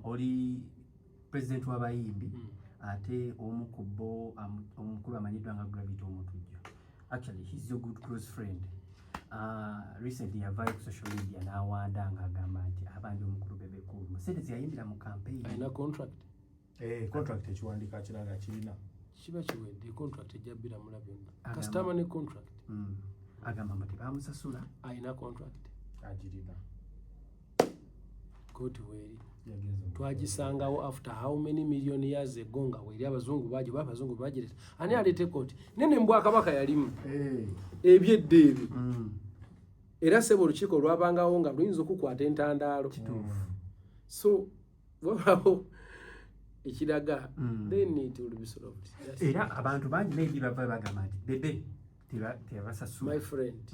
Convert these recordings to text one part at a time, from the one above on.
oli president w'abayimbi ate omu ku bo omukulu amanyiddwa nga Gravity Omutujju. Actually he's your good close friend. Recently yavaayo ku social media n'awanda ng'agamba nti abandi omukulu Bebe Cool musente yayimbira mu campaign. Alina contract. Contract ekiwandiika kirala kirina. Kiba kiwedde contract ejjabbira mula byonna. Customer ne contract. Agamba mbu tebamusasula. Alina contract. Agirina. Koti weeri. Twagisangawo after how many million years ago nga weeri abazungu bagireta. Ani aleete koti? Nene Mbwakabaka yalimu. Ebyedde ebyo. Era sebo olukiiko lwabangawo nga luyinza okukwata entandaalo. So wabaawo ekiraga then it will be solved. Era abantu bangi maybe bava bagamba nti Bebe tebasasula. My friend,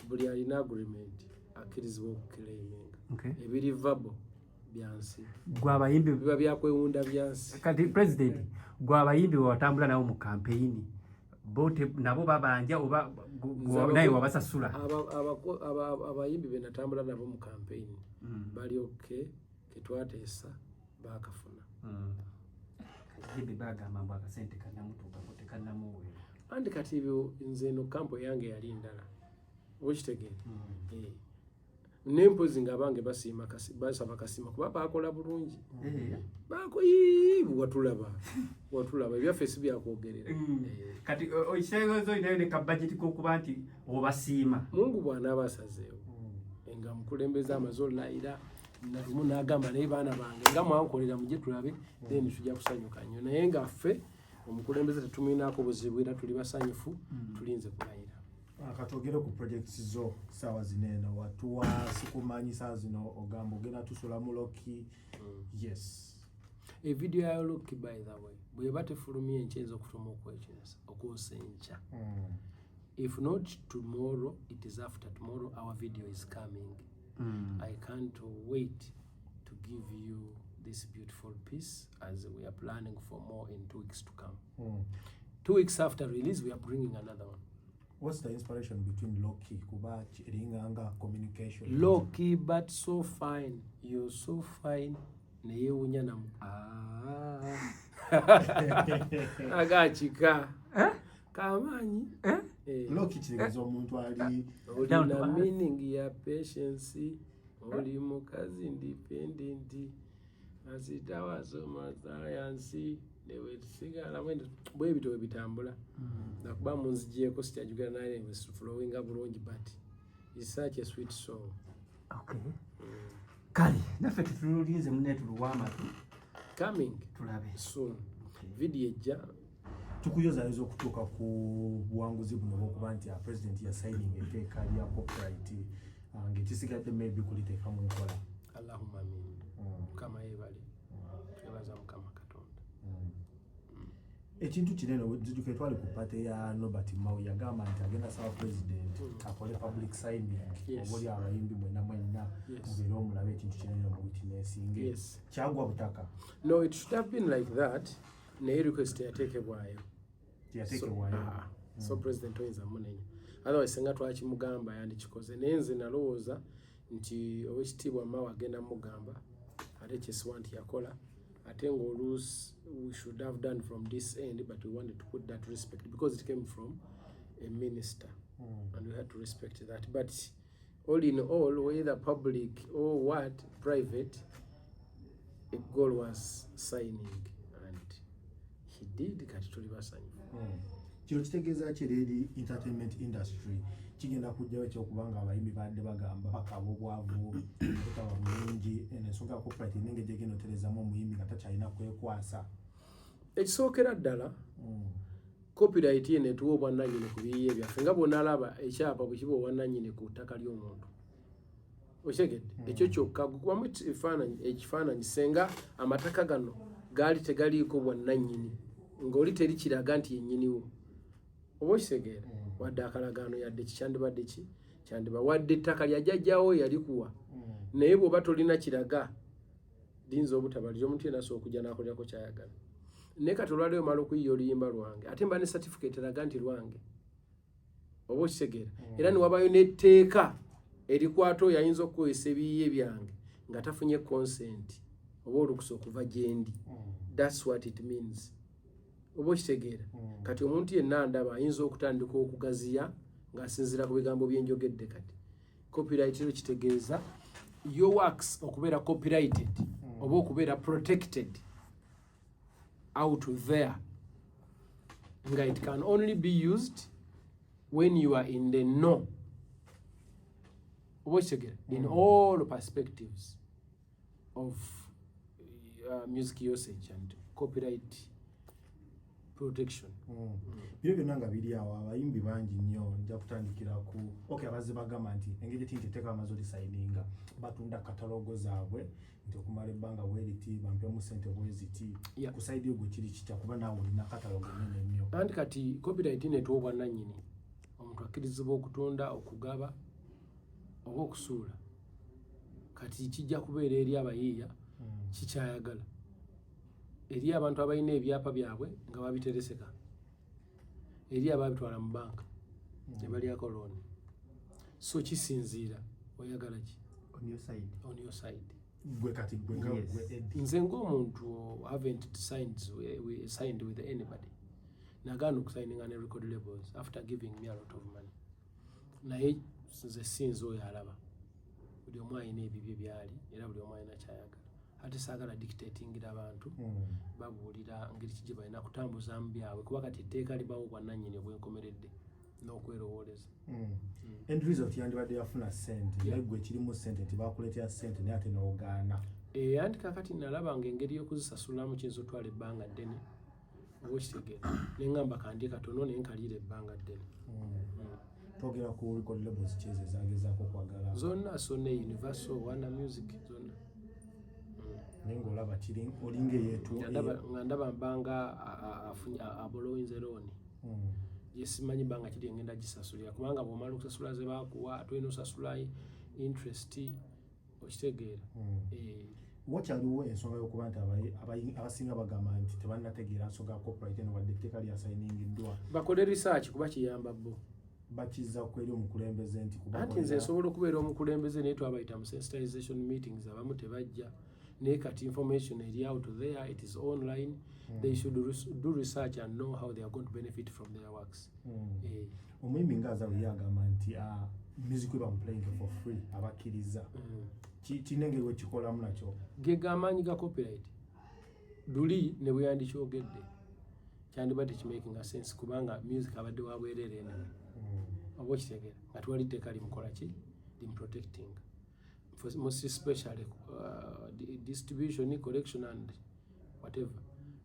buli alina agreement akkirizibwa okuclaiminga. Ebiri verbal byansi. Gwe abayimbi biba byakwewunda byansi. Kati president gwe abayimbi watambula nabo mu campaign bote nabo babanja oba naye wabasasula. Abayimbi be natambula nabo mu campaign bali okay ketwateesa bakafuna. Bebe bagamba mbu akasente kannamutuuka tekannamuweera. Andi kati ebyo nze no kampo yange yali ndala. Okitegeera. Nempozi nga bange basiima basaba kasima kuba bakola bulungi. Bakoyibu watulaba ebyaffe byakwogerera. Kati oyiseezo inayo ne kabajeti kokuba nti obasiima. Mungu bwana abasazeewo. Nga mukulembeza amazolayira nalumu n'agamba naye baana bange nga mwankolera mujje tulabe then tujja kusanyuka nnyo naye nga ffe omukulembeze tetuminaako buzibu era tuli basanyufu tulinze kulayira. Katwogere ku projects zo saawa zineno watuwa sikumanyi saa zino ogamba ogenda tusula mu Loki. Yes. A video ya Loki by the way bweba tefulumye enkyenza okutuma okwosenca. If not tomorrow, it is after tomorrow our video is coming. I can't wait to give you this beautiful piece as we are planning for more in 2 weeks to come. 2 weeks after release, we are bringing another one. What's the inspiration between Loki, Kuba, Ringanga, communication? Loki, but so fine. You're so fine. Agachika. Kamanyi. Loki kitegeeza omuntu ali olina meaning ya patience, oli mukazi independent, asitawasoma science, newe tusigala bwe bito bitambula. Nakuba munzigyeko sitajugana naye was flowing bulungi but it's such a sweet song. Okay. Kali naffe tutulinze munetuluwama coming tulabe soon. Video ejja tukuyozayo okutuuka ku buwanguzi buno bwokuba nti president ya signing etteeka lya copyright ng'ekisigadde maybe kuliteeka mu nkola. Allahumma amin. Mukama yeebale. Twebaza Mukama Katonda. Ekintu kinene wejjuke twali ku pate ya Norbert Mao yagamba nti agenda saba president akole public signing obuli abayimbi mwenna mubeere omulabe ekintu kinene mu witness nge kyagwa butaka. No, it should have been like that. Naye request yateekebwayo. So president oyinza munenya. Otherwise senga twakimugamba yandikikoze naye nze nalowooza nti owekitiibwa Mao agenda mugamba ate kyesiwa nti yakola ate ng'oluusi we should have done from this end but we wanted to put that respect because it came from a minister and we had to respect that. But all in all, whether public or what, private, a goal was signing and he did kati tuli basanyu. Kino kitegeeza kireri entertainment industry kigenda kujjawo ekyokubanga abayimbi badde bagamba bakaba obwavu butaba bulungi ensonga copyright nenge gyegenda oterezamu omuyimbi nga takyalina kwekwasa. Ekisookera ddala copyright eno etuwa obwannannyini ku biyiye byaffe nga bw'onalaba ekyapa bwe kiba obwannannyini ku ttaka ly'omuntu. Okitegedde ekyo kyokka gukubamu ekifaananyi senga amataka gano gaali tegaliiko bwannannyini ng'oli teri kiraga nti yennyiniwo. Oba okitegeera wadde akalagaano yadde kikyandibadde ki kyandiba wadde ettaka lya jjajjaawo yalikuwa naye bw'oba tolina kiraga linza obutabalira omuntu yenna asobola okujja n'akolerako kyayagala. Naye kati olwaleero mala okuyiya oluyimba lwange ate mba ne certificate eraga nti lwange. Oba okitegeera era ne wabayo n'etteeka erikwata oyo ayinza okukozesa ebiyiye byange nga tafunye consent oba olukusa okuva gyendi. That's what it means. Oba okitegeera. Kati omuntu yenna ndaba ayinza okutandika okugaziya ng'asinziira ku bigambo bye njogedde kati. Copyright kino kitegeeza your works okubeera copyrighted oba okubeera protected out there nga it can only be used when you are in the know. Oba okitegeera in all perspectives of music usage and copyright protection. Bino byonna nga biri awo abayimbi bangi nnyo nja kutandikira ku abazze bagamba nti engeri ti nteteeka bamaze olisayininga batunda katalogo zaabwe nti okumala ebbanga bweriti bampyamu ssente bweziti ku saidi ogwo kiri kitya kuba naawe olina katalogo nene nnyo. Andi kati copyright netuwa obwannannyini omuntu akkirizibwa okutunda okugaba oba okusuula kati kijja kubeera eri abayiiya kikyayagala eri abantu abalina ebyapa byabwe nga babitereseka eri ababitwala mu banka ne balyako looni. So kisinziira oyagala ki on your side. Gwe kati gwe nze ng'omuntu haven't signed with anybody nagaana okusayininga ne record labels after giving me a lot of money. Naye nze sinzi oyo alaba buli omu alina ebibye byali era buli omu alina kyayagala. Ate saagala dictatingira abantu babuulira ngeri ki gye balina kutambuza mu byabwe kuba kati etteeka libawo bwannannyini obwenkomeredde n'okwerowooleza. End result yandibadde yafuna ssente naye gwe kirimu ssente nti bakuleetera ssente naye ate n'ogaana. Anti kaakati nalaba ng'engeri y'okuzisasulamu kiyinza otwala ebbanga ddene oba okitegeera ne ngamba kandye katono naye nkaliira ebbanga ddene. Twogera ku record labels ki ezo ezagezaako okwagala? Zonna Universal, Warner Music zonna. Naye ng'olaba kiri olinga eyeetu nga ndaba mbanga abolowinze looni yesimanyi bbanga kiri engenda gisasulira kubanga bw'omala okusasula ze baakuwa tulina osasula interest okitegeera. Wakyaliwo ensonga y'okuba nti abasinga bagamba nti tebannategeera nsonga ya copyright eno wadde etteeka lyasayiningiddwa. Bakole research kuba kiyamba bo. Bakiza ku eri omukulembeze nti kuba anti nze nsobola okubeera omukulembeze naye twabayita mu sensitization meetings abamu tebajja naye kati information eri out there, it is online. They should do research and know how they are going to benefit from their works. Omuyimbi ngaaza bwe yagamba nti music we bamuplaying for free abakkiriza kinengeri we kikolamu nakyo ge gamaanyi ga copyright luli ne bwe yandikyogedde kyandibadde kimaking a sense kubanga music abadde wa bwereere eno oba okitegeera nga twali tteeka limukola ki limuprotecting most especially distribution, collection and whatever.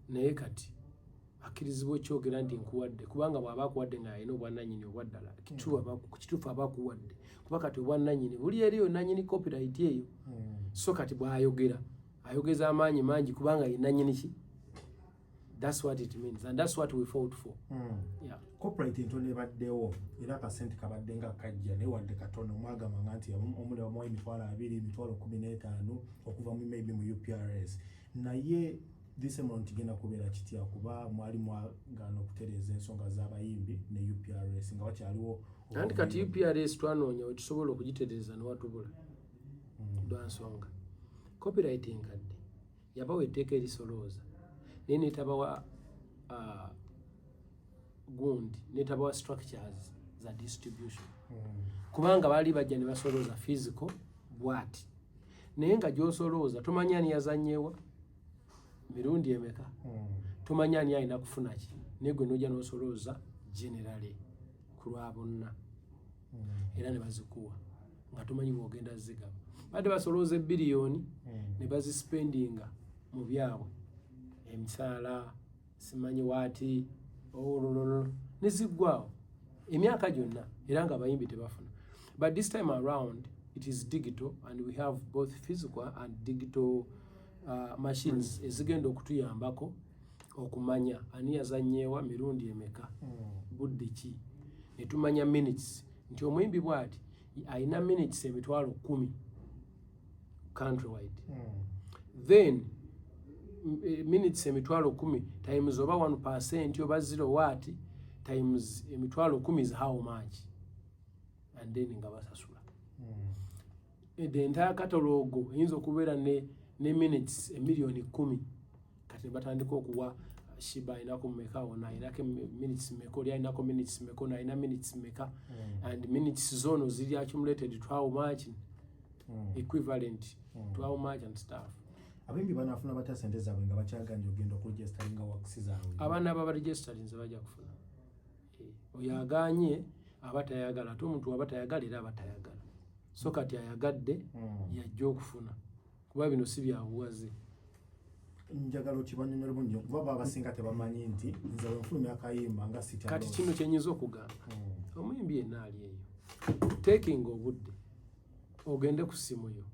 Naye kati akkirizibwa ekyogera nti nkuwadde kubanga bw'aba akuwadde ng'alina obwannannyini obwaddala kituufu aba akuwadde kuba kati obwannannyini buli eri yonnannyini copyright eyo. So kati bw'ayogera ayogeza amaanyi mangi kubanga ye nannyini ki. That's what it means and that's what we fought for. Yeah. Copyright entono ebaddewo era akasente kabadde nga kajja naye wadde katono mwagamba nti omuli omuwa emitwalo 2,15 okuva mu maybe mu UPRS naye this amount genda kubeera kitya kuba mwali mwagaana okutereeza ensonga z'abayimbi ne UPRS nga wakyaliwo anti kati UPRS twanoonya we tusobola okugitereeza ne watubula lwa nsonga copyright enkadde yabawo etteeka erisolooza naye netabawa gundi netabawa structures za distribution kubanga baali bajja ne basolooza physical bwati naye nga gy'osolooza tomanya ani yazannyewa mirundi emeka tomanya ani alina kufuna ki naye gwe n'ojja n'osolooza generally ku lwa bonna era ne bazikuwa nga tomanyi bw'ogenda zigaba badde basolooza ebiliyoni ne bazispendinga mu byabwe emisaala simanyi waati olololo ne ziggwawo emyaka gyonna era nga abayimbi tebafuna. But this time around it is digital and we have both physical and digital machines ezigenda okutuyambako okumanya ani yazannyewa mirundi emeka budde ki ne tumanya minutes nti omuyimbi bw'ati alina minutes emitwalo 10 countrywide. Then minutes emitwalo 10 times oba 1% oba 0 watt times emitwalo 10 is how much and then nga basasula. The entire catalogue eyinza okubeera ne minutes 1,010,000 kati batandika okuwa Shiba ayinako mmeka ono ayinako minutes mmeka oli ayinako minutes mmeka ono ayina minutes mmeka and minutes zono ziri accumulated to how much equivalent to how much and stuff. Abimbi banafuna batya sente zaabwe nga bakyaganja ogenda okuregisteringa works zaabwe. Abaana abaregisterinze bajja kufuna. Oyo aganye abatayagala ate omuntu abatayagala era abatayagala. So kati ayagadde yajja okufuna. Kuba bino si bya buwaze. Njagala okibanyonyole bulungi kuba abasinga tebamanyi nti nze wenfulumya akayimba nga sitya. Kati kino kyenyiza okugamba. Omuyimbi yenna ali eyo. Taking obudde. Ogende ku simu yo.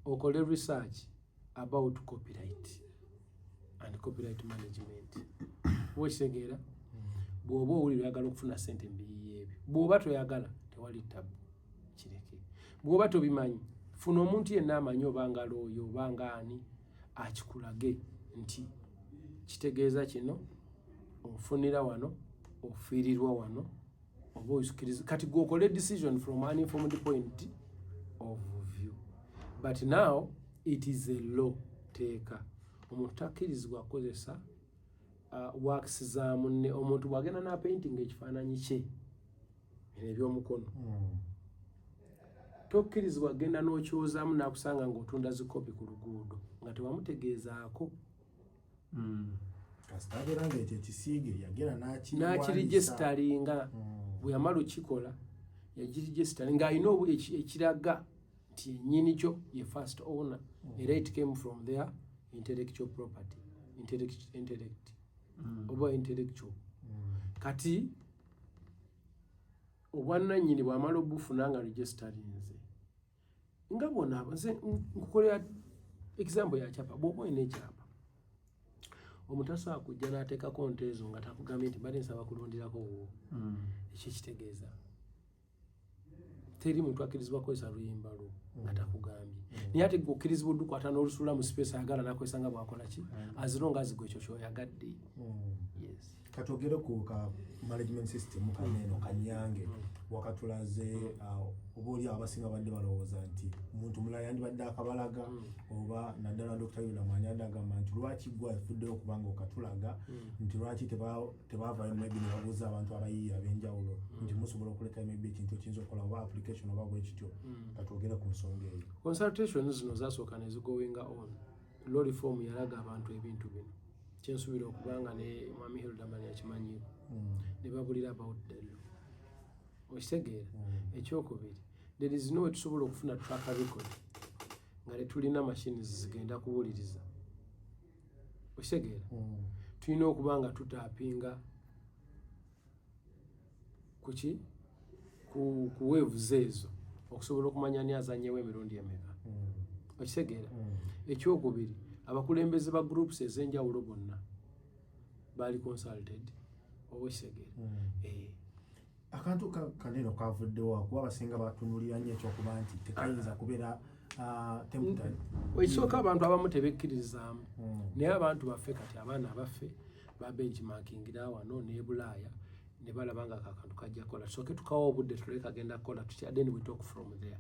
Okole research about copyright and copyright management. Wekitegeera? Bw'oba owulira oyagala okufuna ssente mbiri ebyo. Bw'oba toyagala tewali tabu. Kireke. Bw'oba tobimanyi funa omuntu yenna amanyi obanga looyo obanga ani akikulage nti kitegeeza kino onfunira wano ofiirirwa wano oba oyisukiriza kati gw'okole decision from an informed point of view. But now it is a law teeka omuntu takkirizibwa kukozesa works za munne. Omuntu bw'agenda na painting ekifaananyi kye eby'omukono tokkirizibwa genda n'okyozaamu n'akusanga ng'otunda zikopi ku luguudo nga tewamutegeezaako. Kasita abeera ng'ekyo ekisiige yagera n'akirigisitalinga bwe yamala okikola yagirigisitalinga ng'alina ekiraga nti ennyini kyo ye first owner era it came from their intellectual property intellect oba intellectual. Kati obwannannyini bw'amala obufuna nga registerinze nga bwona nze nkukolera example ya kyapa. Bw'oba olina ekyapa omuntu asobola kujja n'ateekako nte ezo nga takugambye nti bali nsaba kulundirako wuwo. Ekyo kitegeeza teri muntu akkirizibwa kukozesa luyimba lwo nga takugambye. Naye ate gwe okkirizibwa oddukwata n'olusula mu space ayagala n'akozesa nga bw'akola ki azira nga azigwa ekyo ky'oyagadde. Yes. Katogere ku ka management system kaneno kanyange wakatulaze oba oli abasinga badde balowooza nti omuntu mulala yandibadde akabalaga oba naddala Dr. Yula Mwanya agamba nti lwaki gwe afuddeyo okubanga okatulaga nti lwaki tebaavayo maybe ne babuuza abantu abayiiya ab'enjawulo nti musobola okuleeta maybe ekintu ekiyinza okukola oba application oba bwe kityo. Katwogere ku nsonga eyo. Consultations zino zasooka ne zigowinga on. Law reform yalaga abantu ebintu bino. Kyensuubira okubanga ne Mwami Hilda Mani akimanyiiko ne babulira about the law. Okitegeera? Ekyokubiri there is no way tusobola okufuna track record nga tetulina machines zigenda kuwuliriza. Okitegeera? Tulina okuba nga tutaapinga kuki ku waves ezo okusobola okumanya ani azannyewo emirundi emeka. Okitegeera? Ekyokubiri abakulembeze ba groups ez'enjawulo bonna baali consulted. Oba okitegeera? Akantu kaneno kavuddewo kuba abasinga batunulira nnyo ekyokuba nti tekayinza kubeera temporary. Ekisooka abantu abamu tebekkirizaamu naye abantu baffe kati abaana abaffe ba benchmarkingira wano ne Bulaaya ne balaba nga akantu kajja kukola. Tusooke tukawa obudde tuleke kagenda kukola tutya then we talk from there.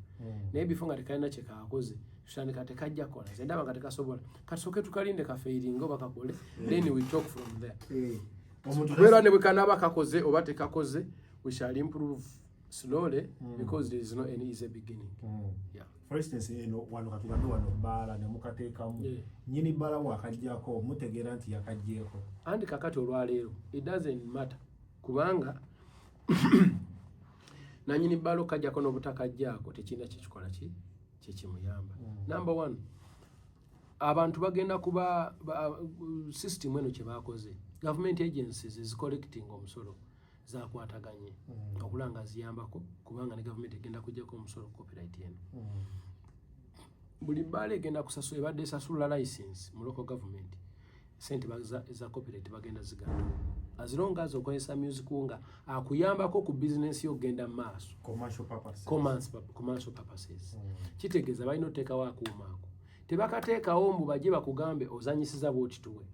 Naye bifo nga tekalina kye kaakoze tutandika tekajja kukola nze ndaba nga tekasobola katusooke tukalinde kafeeringa oba kakole then we talk from there. Kubeera ne bwe kanaaba kakoze oba tekakoze we shall improve slowly because there is no any easy beginning. Yeah. For instance, wano katugambe wano bbaala ne mukateekamu nnyini bbaala bw'akaggyako mutegeera nti yakaggyeko. Andi kakati olwaleero it doesn't matter kubanga nannyini bbaala okajjako n'obutakajjaako tekirina kyekikola kyekimuyamba. Number one, abantu bagenda kuba system eno kye baakoze government agencies is collecting omusolo zakwataganye okulanga ziyambako kubanga ne government egenda kujjako omusolo copyright eno. Buli bbaala egenda kusasula ebadde esasula license mu local government sente za copyright bagenda ziganda as long as okozesa music nga akuyambako ku business yo genda maaso commercial purposes. Kitegeeza balina oteekawo akuumaako tebakateekawo mbu bajje bakugambe ozanyisiza bwotituwe.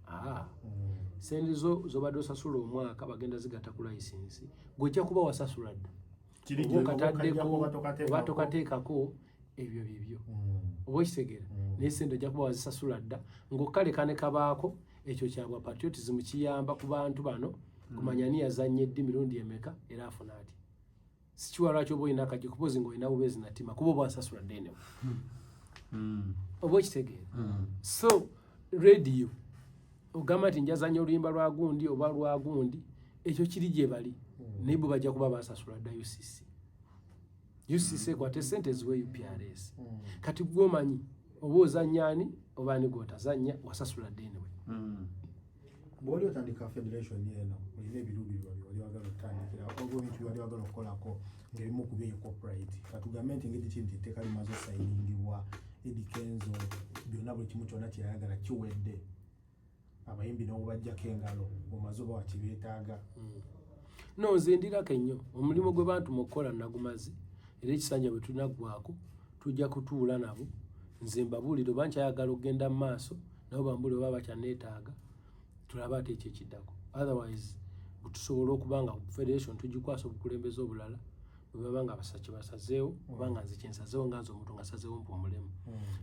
Sente zobadde osasula omwaka bagenda zigatta ku license gwejja kuba wasasula dda oba tokateekako ebyo bibyo. Oba okitegeera n'essente ojja kuba wazisasula dda ng'okkaleka ne kabaako ekyo kyabwa patriotism kiyamba ku bantu bano kumanya ni yazannya eddi mirundi emeka era afuna ati sikiwa lwaki oba olina akaji kupozi ng'olina bubeezi natima kuba oba wasasula ddenewo oba okitegeera so radio ogamba nti njazanya oluyimba lwa gundi oba lwa gundi ekyo kiri gye bali naye bwe bajja kuba basasula dda UCC kwate sente ziwe UPRS kati gwe omanyi oba ozannya ani oba ani gw'otazannya wasasula dda enewe bw'oli otandika federation eno olina ebiruubirirwa byoli wagala okutandikira oba ebintu byoli wagala okukolako ng'ebimu ku byo corporate katugambe nti engeri ki nti etteeka limaze osayiningibwa Eddie Kenzo byonna buli kimu kyonna kyeyayagala kiwedde abayimbi n'obubajjako engalo omaze oba wakibeetaaga no nze ndirako ennyo omulimu gwe bantu mu kukola nagumaze era ekisanja bwe tunaggwako tujja kutuula nabo nze mbabuulire oba nkyayagala okugenda mu maaso nabo bambuulire oba bakyaneetaaga tulabe ate ekyo ekiddako otherwise tusobola okuba nga federation tugikwasa obukulembeze obulala bwe baba nga basazeewo obanga nze kyensazeewo nga nze omuntu nga sazeewo mpumulemu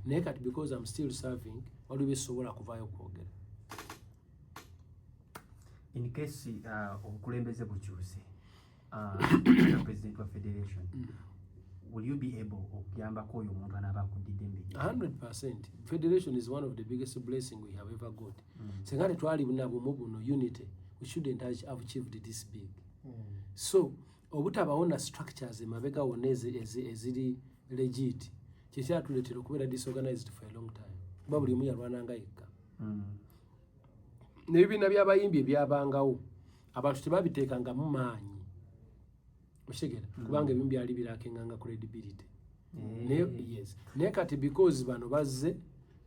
naye kati because I'm still serving waliwo byesobola kuvaayo okwogera in case obukulembeze bukyuse president wa federation will you be able okuyambako oyo omuntu anaaba akuddidde embiri 100%. Federation is one of the biggest blessing we have ever got. Senga tetwali nabo mu buno unity we shouldn't have achieved this big. So obutabaona structures emabega woneze eziri legit kyatuletera okubeera disorganized for a long time kuba buli omu yalwananga yekka n'ebibiina by'abayimbi ebyabangawo abantu tebabiteekanga mu maanyi okitegera kubanga ebimu byali birakenganga credibility yes naye kati because bano bazze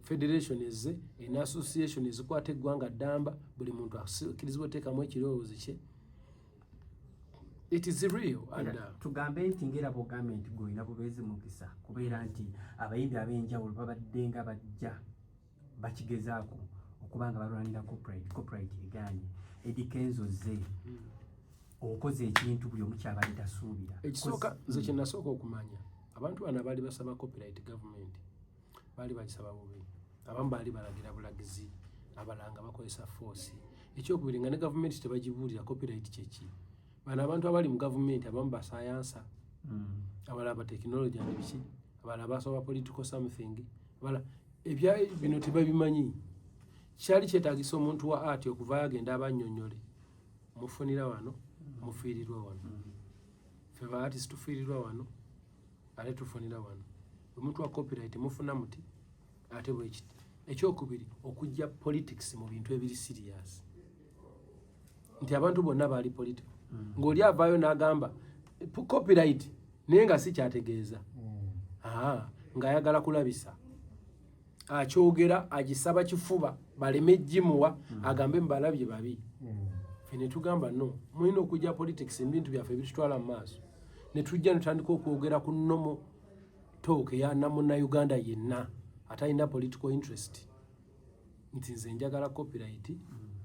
federation ezze en association ezikwata eggwanga ddamba buli muntu akkirizibwa oteekamu ekirowoozo kye it is real and tugambe nti ngera bw'ogambye nti gwolina bubeezi mukisa kubeera nti abayimbi ab'enjawulo babadde nga bajja bakigezaako okuba nga balwanira corporate eganye Eddie Kenzo zze okoze ekintu buli omu kyabadde tasuubira ekisooka nze kye nasooka okumanya abantu bano baali basaba copyright government baali bagisaba bubi abamu baali balagira bulagizi abalanga bakozesa force ekyokubiri nga ne gavumenti tebagibuulira copyright kyeki bano abantu abali mu gavumenti abamu basayansa abalala batekinologi nebiki abalala basoba political something abala ebya bino tebabimanyi kyali kyetaagisa omuntu wa art okuva agenda abannyonnyole mufunira wano mufiirirwa wano ffe ba artist tufiirirwa wano ate tufunira wano omuntu wa copyright mufuna muti ate bwekiti ekyokubiri okujja politics mu bintu ebiri serious nti abantu bonna baali political ng'oli avaayo n'agamba copyright naye nga si kyategeeza ng'ayagala kulabisa akyogera agisaba kifuba baleme gimuwa agambe mubalabye babi ffe ne tugamba no mulina okujja politics ebintu byaffe ebitutwala mu maaso ne tujja netutandika okwogera ku nomo talk ya namunnauganda yenna atalina political interest nti nze njagala copyright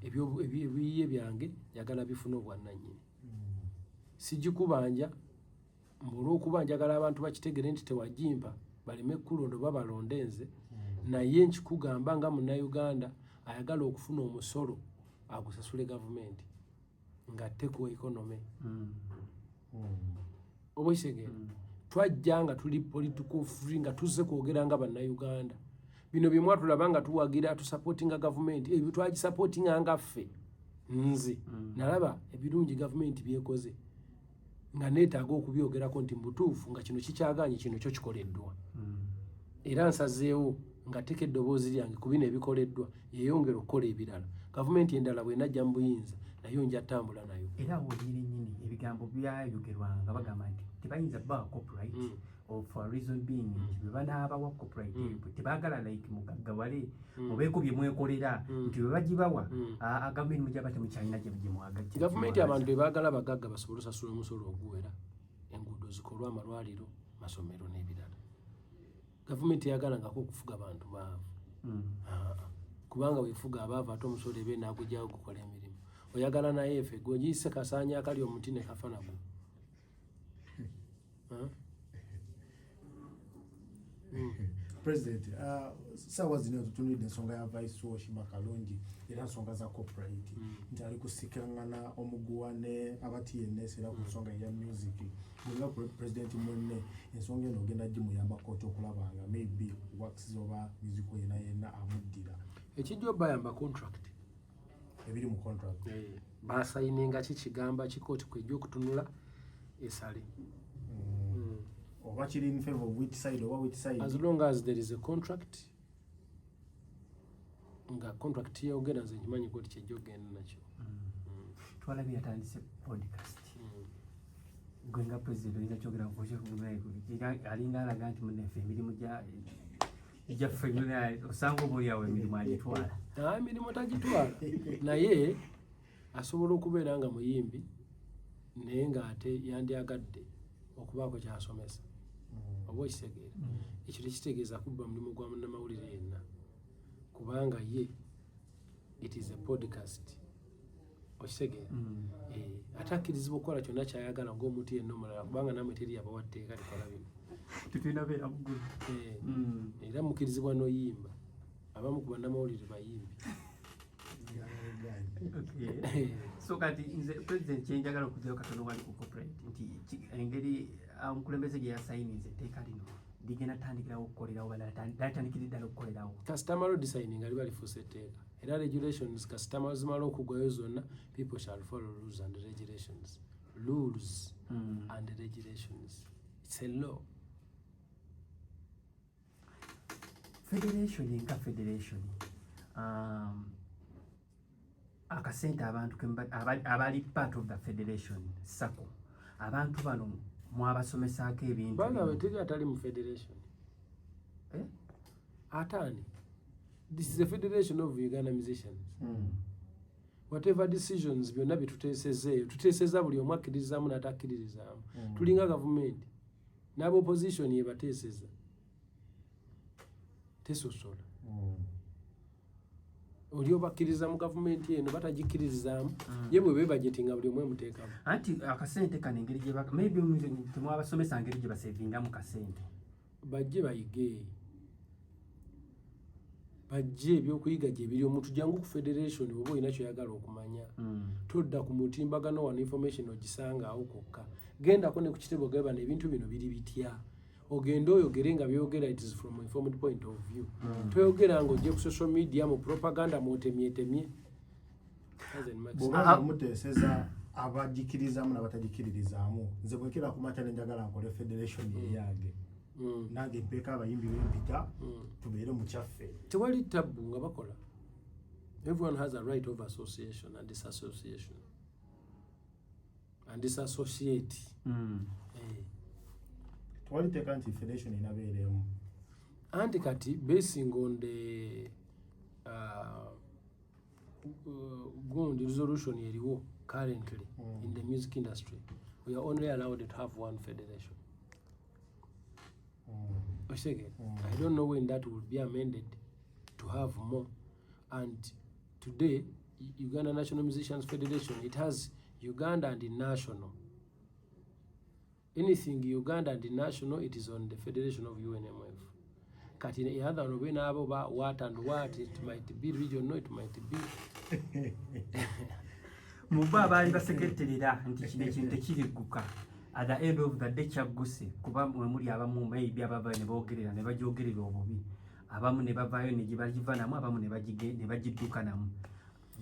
ebiyiye byange njagala bifuna obwannannyini sigikubanja olw'okuba njagala abantu bakitegere nti tewagimpa baleme kulondo babalonde nze naye nkikugamba nga munnauganda ayagala okufuna omusolo agusasule gavumenti ngatte ku economy oba kisegera twajja nga tuli political free nga tuzze kwogera nga bannauganda bino bye mwatulaba nga tuwagira tusupportinga gavumenti ebyo twagisupportinga nga ffe nze nalaba ebirungi gavumenti byekoze nga neetaaga okubyogerako nti mubutuufu nga kino kikyaganye kino kyo kikoleddwa era nsazeewo nga teka eddoboozi lyange ku bino ebikoleddwa yeyongera okukola ebirala gavumenti endala bwenajja mu buyinza nayo nja ttambula nayo era woolire nnyini ebigambo byayogerwanga nga bagamba nti tebayinza bawa copyright for a reason being nti bwe banaabawa copyright tebaagala like mugaggawale obeeko bye mwekolera nti bwe bagibawa gavumenti mujaba temukyalina gyemwaga gavumenti abantu bebaagala bagagga basobole osasula omusolo oguwera enguudo zikolwa amalwaliro masomero n'ebirala gavumenti yagalangako okufuga bantu baavu kubanga wefuga abaavu ate omusolo ebe naagujjawo gukola emirimu oyagala naye efe gweogiyise kasaanya akali omuti ne kafa nagwo President, sawa zino tutunidde ensonga ya Vice Worship Kalonji era nsonga za corporate nti ali kusikangana omuguwane abatiyenesi era ku nsonga ya music nga president mwenne ensonga eno ogenda gimuyambako okulaba nga maybe works oba musical yenna amuddira ekijjo bayamba contract ebiri mu contract basayininga kikigamba kikooti kwejja okutunula esale oba kiri in favor of which side oba which side as long as there is a contract nga contract yogera nze nkimanyi kooti kyejja okugenda nakyo twalabye yatandise podcast gwe nga president oyinza kyogera alinga alaga nti munnefe emirimu gyaffe osanga oba oliawo emirimu agitwala emirimu tagitwala naye asobola okubeera nga muyimbi naye ng'ate yandyagadde okubaako kyasomesa oba okitegeera ekyo tekitegeeza kubba mulimu gwa munnamawulire yenna kubanga ye it is a podcast okitegeera ate akkirizibwa okukola kyonna kyayagala ng'omuntu yenna omulala kubanga namwe teri yabawa tteeka likola bino tetulinabeera muggulu era mukkirizibwa n'oyimba abamu ku bannamawulire bayimbi so kati nze president kyenjagala okugyayo katono wali ku corporate nti engeri omukulembeze gye yasayininze etteeka lino ligenda tandikirawo okukolerawo balatandikira ddala okukolerawo kasitama lo designing ali balifuusa etteeka era regulations kasitama zimala okuggwayo zonna people shall follow rules and regulations and regulations it's a law federation nka federation akasente abantu abali part of the federation sako abantu bano mwabasomesaako ebintu banga teri atali mu federation atani this is a federation of Uganda musicians whatever decisions byonna byetuteesezeeyo tuteeseza buli omu akkiririzaamu n'atakkiririzaamu tulinga gavumenti n'aba opposition yebateeseza tesosola oli obakkiriza mu gavumenti eno batagikkiririzaamu ye bwe bebajetinga buli omu emuteekamu anti akasente kano engeri gye maybe temwabasomesa ngeri gye basevingamu kasente bajje bayige bajje ebyokuyiga gye biri omuntu jangu ku federation oba olina kyoyagala okumanya todda ku mutimbagano wano information ogisanga awo kokka gendako ne ku kitebo gaba n'ebintu bino biri bitya ogenda oyogere nga byogera it is from informed point of view toyogera nga ojje ku social media mu propaganda mwotemyetemye bw'oba muteeseza abagikkirizaamu n'abatagikkirizaamu nze bwekira kumata nenjagala nkole federation eyange nange mpeeka abayimbi b'empita tubeere mu kyaffe tewali tabbu nga bakola everyone has a right of association and disassociation and disassociate tewali teeka nti federation inabeeremu anti kati basing on the gundi resolution eriwo currently in the music industry we are only allowed to have one federation. I don't know when that will be amended to have more. And today, Uganda National Musicians Federation, it has Uganda and the national. Anything Uganda and the national, it is on the Federation of UNMF. Kati the other one, when about what and what, it might be regional, it might be. Muba abali baseketerera nti kino ekintu tekirigguka at the end of the day kyagguse kuba muli abamu maybe abava ne boogerera ne bagyogerera obubi abamu ne bavaayo ne gibagivanamu abamu ne bagiddukanamu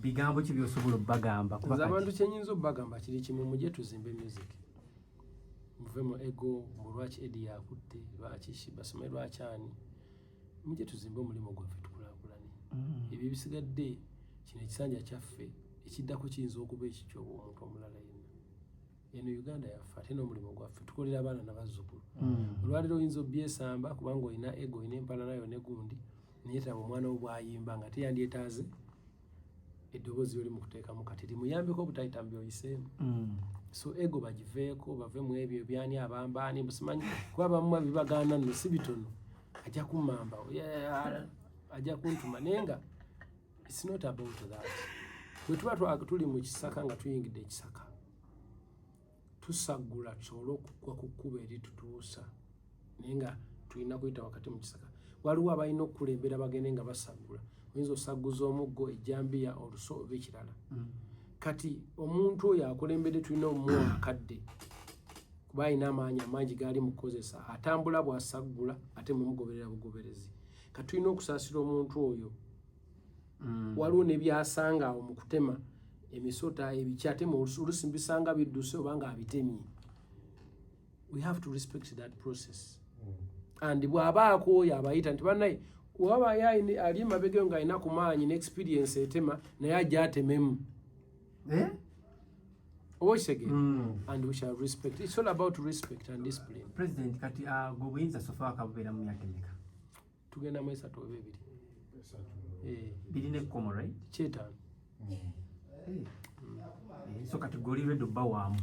bigambo ki byosobola obbagamba kuba abantu kyenyinza obbagamba kiri kimu mujye tuzimbe music muve mu ego mu lwaki edi yakutte lwaki basome lwakyani mujye tuzimbe omulimu gwaffe tukulaakulane ebyo bisigadde kino ekisanja kyaffe ekiddako kiyinza okuba ekikyoba omuntu omulala yenna eno Uganda yaffe ate n'omulimu gwaffe tukolera abaana n'abazzukulu olwaliro oyinza obbyesamba kubanga olina ego olina empalana yonna gundi niyetaba omwana wo bw'ayimba nga teyandyetaaze eddoboozi oli mu kuteekamu kati limuyambeko obutayita mbyoyiseemu so ego bagiveeko bave mu ebyo byani abambaani musimanyi kuba abamu bibagaana nno si bitono ajja kummamba ajja kuntuma naye nga it's not about that. Bwe tuba tuli mu kisaka nga tuyingidde ekisaka tusagula tusobole okugwa ku kkubo eritutuusa naye nga tulina kuyita wakati mu kisaka waliwo abalina okukulembera bagende nga basagula oyinza osaguza omuggo ejjambiya oluso oba ekirala kati omuntu oyo akulembedde tulina omumuwa akadde kuba alina amaanyi amangi gaali mu kukozesa atambula bw'asaggula ate mumugoberera bugoberezi kati tulina okusaasira omuntu oyo waliwo ne byasanga awo mu kutema emisota ebiki ate olusi mbisanga bidduse oba nga abitemye. We have to respect that process. And bw'abaako oyo abayita nti bannaye waba ali emabega nga alina ku maanyi n'experience etema naye ajja atememu oba okitegeera and we shall respect. It's all about respect and discipline. President kati gwe buyinza sofa wakabubeera mu myaka emeka? Tugenda mu 3 oba 2 birina ekkomo right? 5. So kati goli redo bba waamu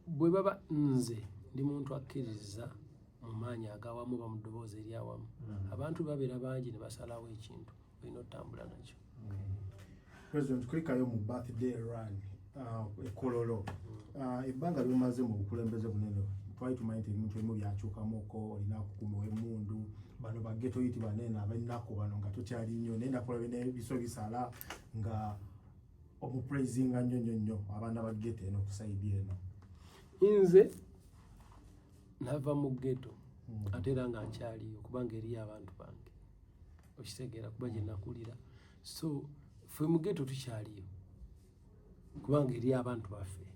bwe baba nze ndi muntu akkiriza mu maanyi agawamu ba mu ddoboozi eryawamu abantu babeera bangi ne basalawo ekintu olina otambula nakyo. President kulikayo mu birthday run ekololo ebbanga lyomaze mu bukulembeze bunene twali tumanyi nti ebintu ebimu byakyukamuko olina kukumiwa emmundu bano baggeto yiti banene abalinaku bano nga tokyali nnyo naye nakulaba n'ebiso bisala nga omupraisinga nnyo abaana ba ggeto eno kusaidi eno. Nze nava mu ggeto ate era nga nkyaliyo kubanga eriyo abantu bange okitegeera kuba gye nakulira so ffe mu ggeto tukyaliyo kubanga eriyo abantu baffe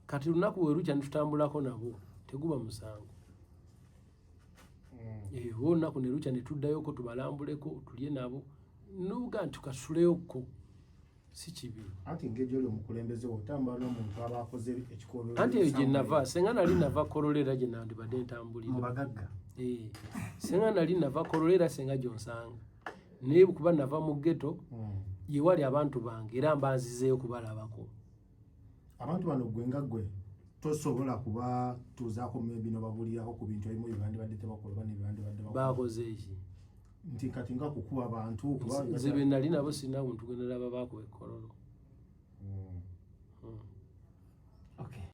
kati lunaku we lukya netutambulako nabo teguba musango olunaku ne lukya ne tuddayoko tubalambuleko tulye nabo nobuga nti tukatuleyoko si kibi. Anti ng'egyo oli omukulembeze otambula n'omuntu aba akoze ekikolwa. Anti eyo gye nava senga nali nava kololera gye nandibadde ntambulira mu bagagga. Senga nali nava kololera senga gyonsanga naye kuba nava mu ggeto ye wali abantu bange era mbanzizeeyo kubalabako. Abantu bano gwe nga gwe tosobola kuba tuzaako bino babulirako ku bintu ebimu byebandibadde tebakola nebandibadde bakoze eki nti kati nga kukuba abantu kuba nze be nali nabo sinna muntu gwe nalaba baakuba ekkololo.